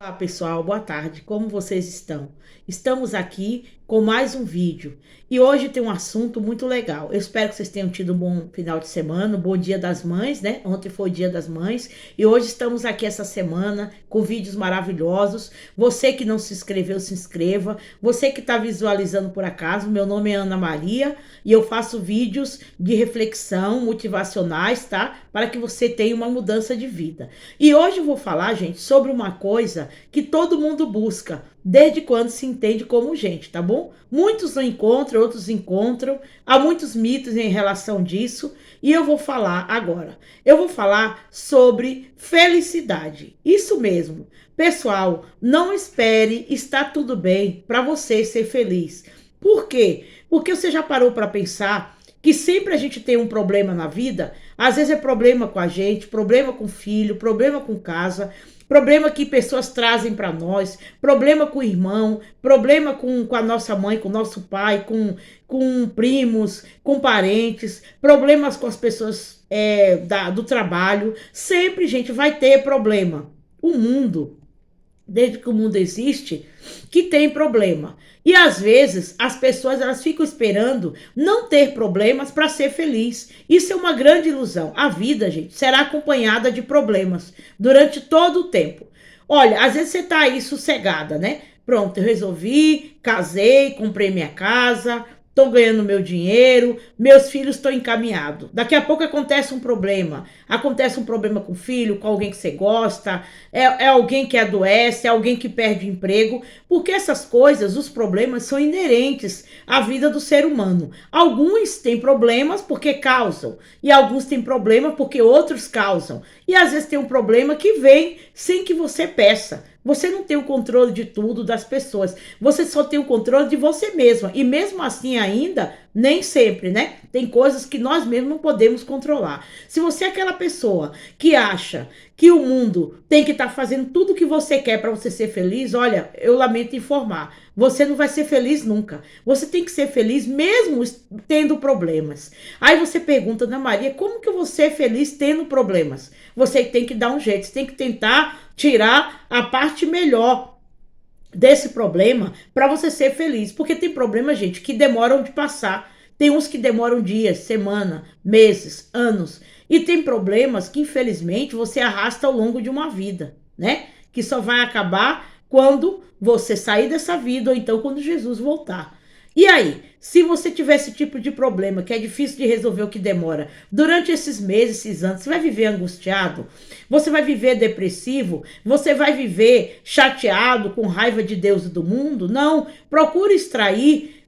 Olá pessoal, boa tarde, como vocês estão? Estamos aqui com mais um vídeo e hoje tem um assunto muito legal. Eu espero que vocês tenham tido um bom final de semana, um bom Dia das Mães, né? Ontem foi o Dia das Mães e hoje estamos aqui essa semana com vídeos maravilhosos. Você que não se inscreveu, se inscreva. Você que está visualizando por acaso, meu nome é Ana Maria e eu faço vídeos de reflexão motivacionais, tá? Para que você tenha uma mudança de vida. E hoje eu vou falar, gente, sobre uma coisa que todo mundo busca, desde quando se entende como gente, tá bom? Muitos não encontram, outros encontram, há muitos mitos em relação disso, e eu vou falar agora. Eu vou falar sobre felicidade. Isso mesmo. Pessoal, não espere estar tudo bem para você ser feliz. Por quê? Porque você já parou para pensar que sempre a gente tem um problema na vida? Às vezes é problema com a gente, problema com o filho, problema com casa, problema que pessoas trazem para nós, problema com o irmão, problema com a nossa mãe, com o nosso pai, com primos, com parentes, problemas com as pessoas do trabalho. Sempre, gente, vai ter problema. O mundo, desde que o mundo existe, que tem problema. E às vezes as pessoas elas ficam esperando não ter problemas para ser feliz. Isso é uma grande ilusão. A vida, gente, será acompanhada de problemas durante todo o tempo. Olha, às vezes você tá aí sossegada, né? Pronto, eu resolvi, casei, comprei minha casa, estou ganhando meu dinheiro, meus filhos estão encaminhados. Daqui a pouco acontece um problema com o filho, com alguém que você gosta, é alguém que adoece, é alguém que perde o emprego, porque essas coisas, os problemas são inerentes à vida do ser humano. Alguns têm problemas porque causam, e alguns têm problemas porque outros causam. E às vezes tem um problema que vem sem que você peça. Você não tem o controle de tudo das pessoas. Você só tem o controle de você mesma. E mesmo assim ainda, nem sempre, né? Tem coisas que nós mesmos não podemos controlar. Se você é aquela pessoa que acha que o mundo tem que estar fazendo tudo o que você quer para você ser feliz, olha, eu lamento informar. Você não vai ser feliz nunca. Você tem que ser feliz mesmo tendo problemas. Aí você pergunta, Ana Maria, como que eu vou ser feliz tendo problemas? Você tem que dar um jeito, você tem que tentar tirar a parte melhor desse problema para você ser feliz. Porque tem problemas, gente, que demoram de passar. Tem uns que demoram dias, semana, meses, anos. E tem problemas que, infelizmente, você arrasta ao longo de uma vida, né? Que só vai acabar quando você sair dessa vida ou então quando Jesus voltar. E aí, se você tiver esse tipo de problema, que é difícil de resolver, o que demora, durante esses meses, esses anos, você vai viver angustiado, você vai viver depressivo, você vai viver chateado, com raiva de Deus e do mundo? Não, procure extrair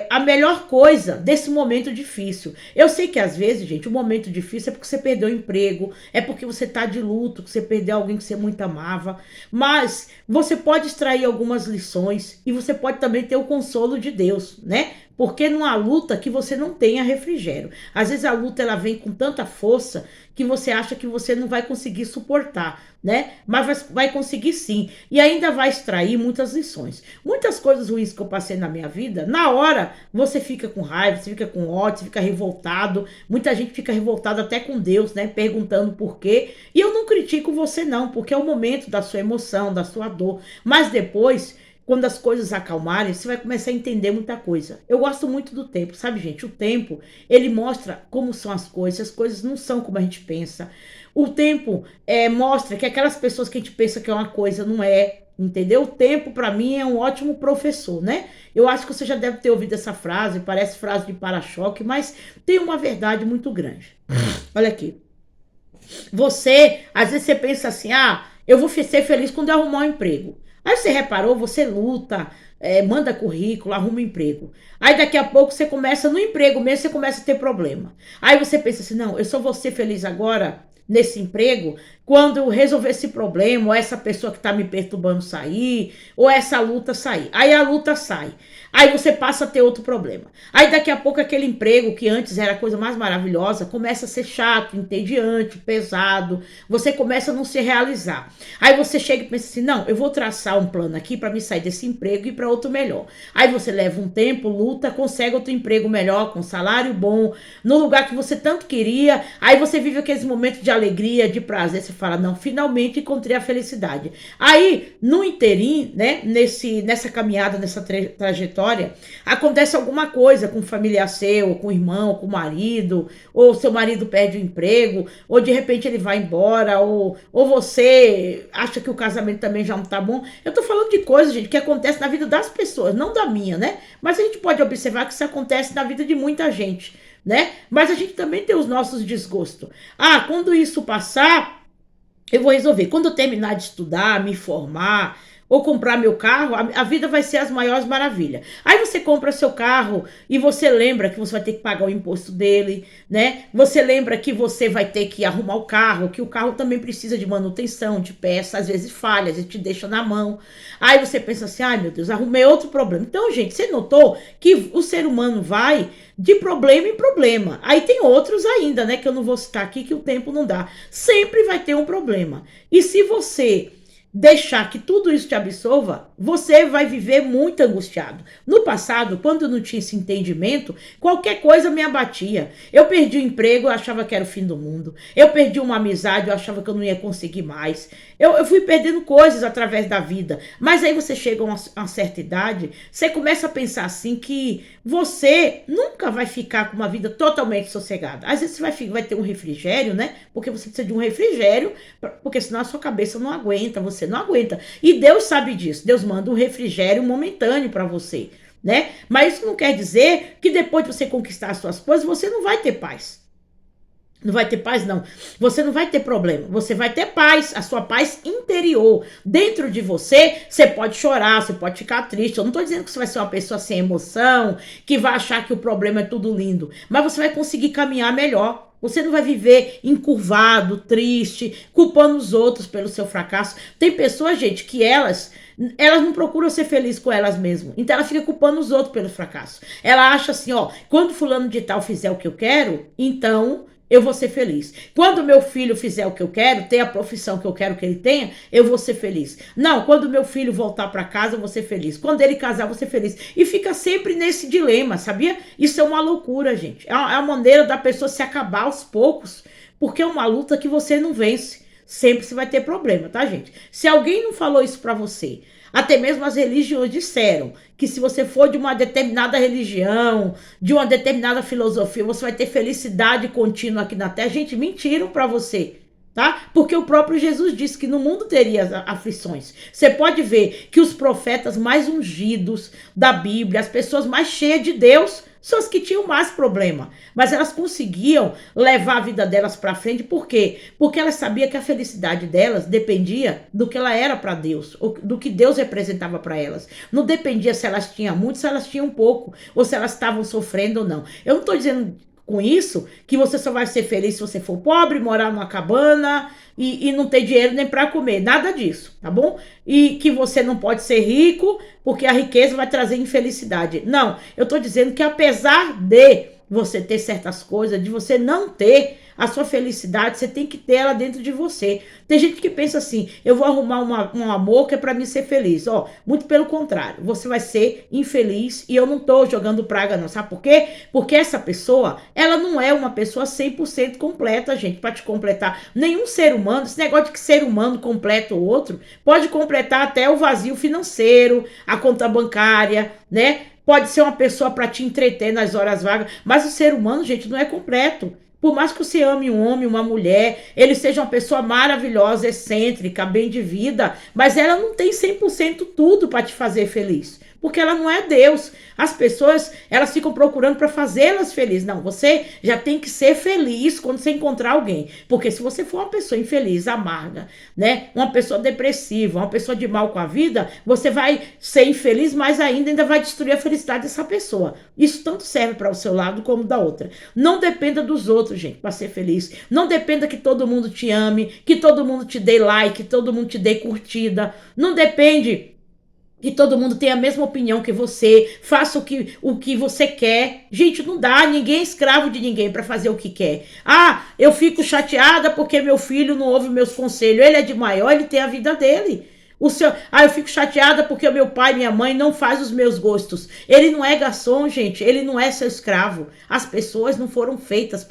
a melhor coisa desse momento difícil. Eu sei que às vezes, gente, o momento difícil é porque você perdeu o emprego, é porque você tá de luto, que você perdeu alguém que você muito amava, mas você pode extrair algumas lições e você pode também ter o consolo de Deus, né? Porque não há luta que você não tenha refrigério. Às vezes a luta ela vem com tanta força que você acha que você não vai conseguir suportar, né? Mas vai conseguir sim. E ainda vai extrair muitas lições. Muitas coisas ruins que eu passei na minha vida, na hora você fica com raiva, você fica com ódio, você fica revoltado. Muita gente fica revoltada até com Deus, né? Perguntando por quê. E eu não critico você não, porque é o momento da sua emoção, da sua dor. Mas depois, quando as coisas acalmarem, você vai começar a entender muita coisa. Eu gosto muito do tempo, sabe, gente? O tempo, ele mostra como são as coisas não são como a gente pensa. O tempo mostra que aquelas pessoas que a gente pensa que é uma coisa, não é, entendeu? O tempo, para mim, é um ótimo professor, né? Eu acho que você já deve ter ouvido essa frase, parece frase de para-choque, mas tem uma verdade muito grande. Olha aqui. Às vezes você pensa assim, eu vou ser feliz quando eu arrumar um emprego. Aí você reparou, você luta, manda currículo, arruma um emprego. Aí daqui a pouco você começa, no emprego mesmo, você começa a ter problema. Aí você pensa assim, não, eu só vou ser feliz agora nesse emprego quando eu resolver esse problema, ou essa pessoa que tá me perturbando sair, ou essa luta sair. Aí a luta sai. Aí você passa a ter outro problema. Aí daqui a pouco aquele emprego que antes era a coisa mais maravilhosa começa a ser chato, entediante, pesado. Você começa a não se realizar. Aí você chega e pensa assim, não, eu vou traçar um plano aqui para me sair desse emprego e ir para outro melhor. Aí você leva um tempo, luta, consegue outro emprego melhor, com salário bom, no lugar que você tanto queria. Aí você vive aqueles momentos de alegria, de prazer, você fala, não, finalmente encontrei a felicidade. Aí, no interim, né, nessa caminhada, nessa trajetória, acontece alguma coisa com o familiar seu, com o irmão, com o marido, ou seu marido perde o emprego, ou de repente ele vai embora, ou você acha que o casamento também já não tá bom. Eu tô falando de coisas, gente, que acontece na vida das pessoas, não da minha, né? Mas a gente pode observar que isso acontece na vida de muita gente, né? Mas a gente também tem os nossos desgostos. Ah, quando isso passar, eu vou resolver. Quando eu terminar de estudar, me formar, ou comprar meu carro, a vida vai ser as maiores maravilhas. Aí você compra seu carro e você lembra que você vai ter que pagar o imposto dele, né? Você lembra que você vai ter que arrumar o carro, que o carro também precisa de manutenção, de peça, às vezes falha, às vezes te deixa na mão. Aí você pensa assim, ai meu Deus, arrumei outro problema. Então, gente, você notou que o ser humano vai de problema em problema. Aí tem outros ainda, né, que eu não vou citar aqui, que o tempo não dá. Sempre vai ter um problema. E se você deixar que tudo isso te absorva, você vai viver muito angustiado. No passado, quando eu não tinha esse entendimento, qualquer coisa me abatia. Eu perdi o emprego, eu achava que era o fim do mundo. Eu perdi uma amizade, eu achava que eu não ia conseguir mais. Eu fui perdendo coisas através da vida. Mas aí você chega a uma certa idade, você começa a pensar assim que você nunca vai ficar com uma vida totalmente sossegada. Às vezes você vai ter um refrigério, né? Porque você precisa de um refrigério, porque senão a sua cabeça não aguenta, você não aguenta. E Deus sabe disso. Deus manda um refrigério momentâneo para você, né? Mas isso não quer dizer que depois de você conquistar as suas coisas, você não vai ter paz. Não vai ter paz, não. Você não vai ter problema. Você vai ter paz, a sua paz interior. Dentro de você, você pode chorar, você pode ficar triste. Eu não estou dizendo que você vai ser uma pessoa sem emoção, que vai achar que o problema é tudo lindo. Mas você vai conseguir caminhar melhor. Você não vai viver encurvado, triste, culpando os outros pelo seu fracasso. Tem pessoas, gente, que elas não procuram ser felizes com elas mesmas. Então ela fica culpando os outros pelo fracasso. Ela acha assim, ó, quando fulano de tal fizer o que eu quero, então eu vou ser feliz. Quando meu filho fizer o que eu quero, ter a profissão que eu quero que ele tenha, eu vou ser feliz. Não, quando meu filho voltar para casa, eu vou ser feliz. Quando ele casar, eu vou ser feliz. E fica sempre nesse dilema, sabia? Isso é uma loucura, gente. É a maneira da pessoa se acabar aos poucos, porque é uma luta que você não vence. Sempre você vai ter problema, tá, gente? Se alguém não falou isso para você, até mesmo as religiões disseram que se você for de uma determinada religião, de uma determinada filosofia, você vai ter felicidade contínua aqui na Terra. Gente, mentiram para você, tá? Porque o próprio Jesus disse que no mundo teria aflições. Você pode ver que os profetas mais ungidos da Bíblia, as pessoas mais cheias de Deus, são as que tinham mais problema. Mas elas conseguiam levar a vida delas para frente. Por quê? Porque elas sabiam que a felicidade delas dependia do que ela era para Deus, ou do que Deus representava para elas. Não dependia se elas tinham muito, se elas tinham pouco, ou se elas estavam sofrendo ou não. Eu não estou dizendo com isso que você só vai ser feliz se você for pobre, morar numa cabana e não ter dinheiro nem para comer, nada disso, tá bom? E que você não pode ser rico porque a riqueza vai trazer infelicidade. Não, eu tô dizendo que apesar de você ter certas coisas, de você não ter a sua felicidade, você tem que ter ela dentro de você. Tem gente que pensa assim, eu vou arrumar um amor que é pra mim ser feliz. Ó, muito pelo contrário, você vai ser infeliz e eu não tô jogando praga não, sabe por quê? Porque essa pessoa, ela não é uma pessoa 100% completa, gente, pra te completar. Nenhum ser humano, esse negócio de que ser humano completa o outro, pode completar até o vazio financeiro, a conta bancária, né? Pode ser uma pessoa para te entreter nas horas vagas, mas o ser humano, gente, não é completo. Por mais que você ame um homem, uma mulher, ele seja uma pessoa maravilhosa, excêntrica, bem de vida, mas ela não tem 100% tudo para te fazer feliz, porque ela não é Deus. As pessoas, elas ficam procurando para fazê-las felizes. Não, você já tem que ser feliz quando você encontrar alguém, porque se você for uma pessoa infeliz, amarga, né, uma pessoa depressiva, uma pessoa de mal com a vida, você vai ser infeliz, mas ainda vai destruir a felicidade dessa pessoa. Isso tanto serve para o seu lado como da outra. Não dependa dos outros, gente, para ser feliz. Não dependa que todo mundo te ame, que todo mundo te dê like, que todo mundo te dê curtida. Não depende que todo mundo tenha a mesma opinião que você, faça o que você quer. Gente, não dá, ninguém é escravo de ninguém para fazer o que quer. Ah, eu fico chateada porque meu filho não ouve meus conselhos. Ele é de maior, ele tem a vida dele. O seu, eu fico chateada porque o meu pai e minha mãe não faz os meus gostos. Ele não é garçom, gente, ele não é seu escravo. As pessoas não foram feitas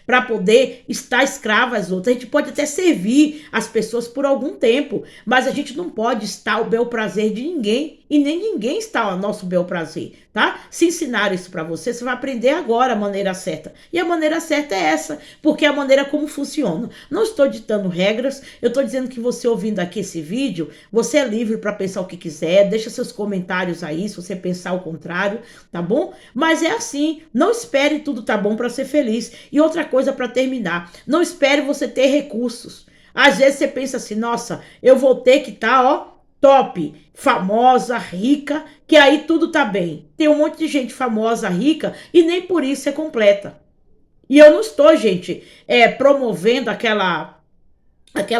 para poder estar escravas às outras. A gente pode até servir as pessoas por algum tempo, mas a gente não pode estar ao bel prazer de ninguém e nem ninguém está ao nosso bel prazer, tá? Se ensinar isso para você, você vai aprender agora a maneira certa. E a maneira certa é essa, porque é a maneira como funciona. Não estou ditando regras, eu estou dizendo que você ouvindo aqui esse vídeo, você é livre para pensar o que quiser, deixa seus comentários aí se você pensar o contrário, tá bom? Mas é assim, não espere tudo tá bom para ser feliz. E outra coisa para terminar, não espere você ter recursos. Às vezes você pensa assim, nossa, eu vou ter que estar, ó, top, famosa, rica, que aí tudo tá bem. Tem um monte de gente famosa, rica, e nem por isso é completa. E eu não estou, gente, promovendo aquela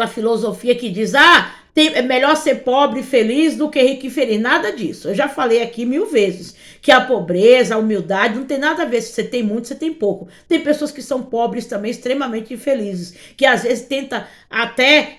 filosofia que diz, é melhor ser pobre e feliz do que rico e feliz. Nada disso. Eu já falei aqui 1000 vezes que a pobreza, a humildade não tem nada a ver se você tem muito, se você tem pouco. Tem pessoas que são pobres também, extremamente infelizes, que às vezes tentam até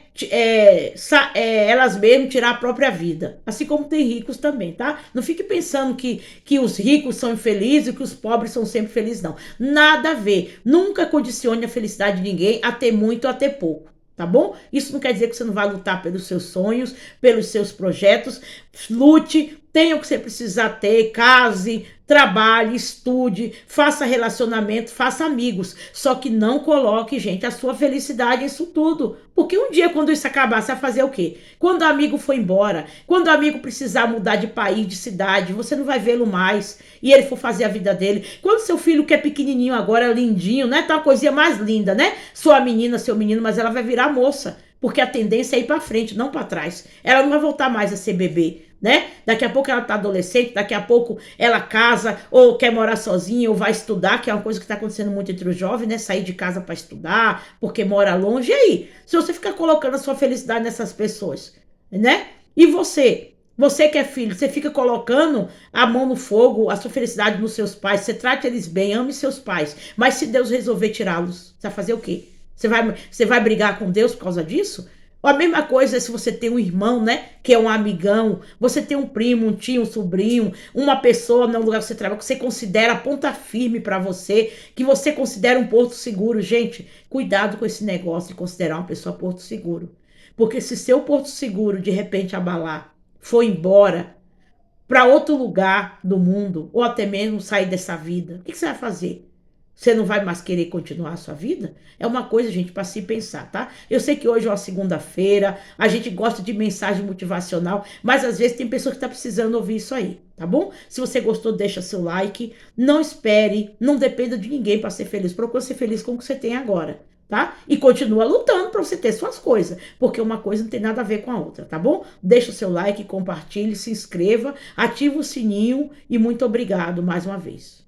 elas mesmas tirar a própria vida. Assim como tem ricos também, tá? Não fique pensando que os ricos são infelizes e que os pobres são sempre felizes, não. Nada a ver. Nunca condicione a felicidade de ninguém a ter muito ou a ter pouco. Tá bom? Isso não quer dizer que você não vai lutar pelos seus sonhos, pelos seus projetos. Lute, tenha o que você precisar ter, case, trabalhe, estude, faça relacionamento, faça amigos. Só que não coloque, gente, a sua felicidade nisso tudo. Porque um dia, quando isso acabar, você vai fazer o quê? Quando o amigo for embora, quando o amigo precisar mudar de país, de cidade, você não vai vê-lo mais e ele for fazer a vida dele. Quando seu filho, que é pequenininho agora, lindinho, né? Tá uma coisinha mais linda, né? Sua menina, seu menino, mas ela vai virar moça. Porque a tendência é ir para frente, não para trás. Ela não vai voltar mais a ser bebê, né? Daqui a pouco ela tá adolescente, daqui a pouco ela casa ou quer morar sozinha ou vai estudar, que é uma coisa que está acontecendo muito entre os jovens, né? Sair de casa para estudar, porque mora longe. E aí? Se você ficar colocando a sua felicidade nessas pessoas, né? E você? Você que é filho, você fica colocando a mão no fogo, a sua felicidade nos seus pais, você trata eles bem, ame seus pais. Mas se Deus resolver tirá-los, você vai fazer o quê? Você vai brigar com Deus por causa disso? A mesma coisa é se você tem um irmão, né? Que é um amigão, você tem um primo, um tio, um sobrinho, uma pessoa no lugar que você trabalha, que você considera ponta firme para você, que você considera um porto seguro. Gente, cuidado com esse negócio de considerar uma pessoa porto seguro. Porque se seu porto seguro de repente abalar, for embora para outro lugar do mundo, ou até mesmo sair dessa vida, o que você vai fazer? Você não vai mais querer continuar a sua vida? É uma coisa, gente, para se pensar, tá? Eu sei que hoje é uma segunda-feira, a gente gosta de mensagem motivacional, mas às vezes tem pessoas que estão precisando ouvir isso aí, tá bom? Se você gostou, deixa seu like. Não espere, não dependa de ninguém para ser feliz. Procure ser feliz com o que você tem agora, tá? E continua lutando para você ter suas coisas, porque uma coisa não tem nada a ver com a outra, tá bom? Deixa o seu like, compartilhe, se inscreva, ativa o sininho e muito obrigado mais uma vez.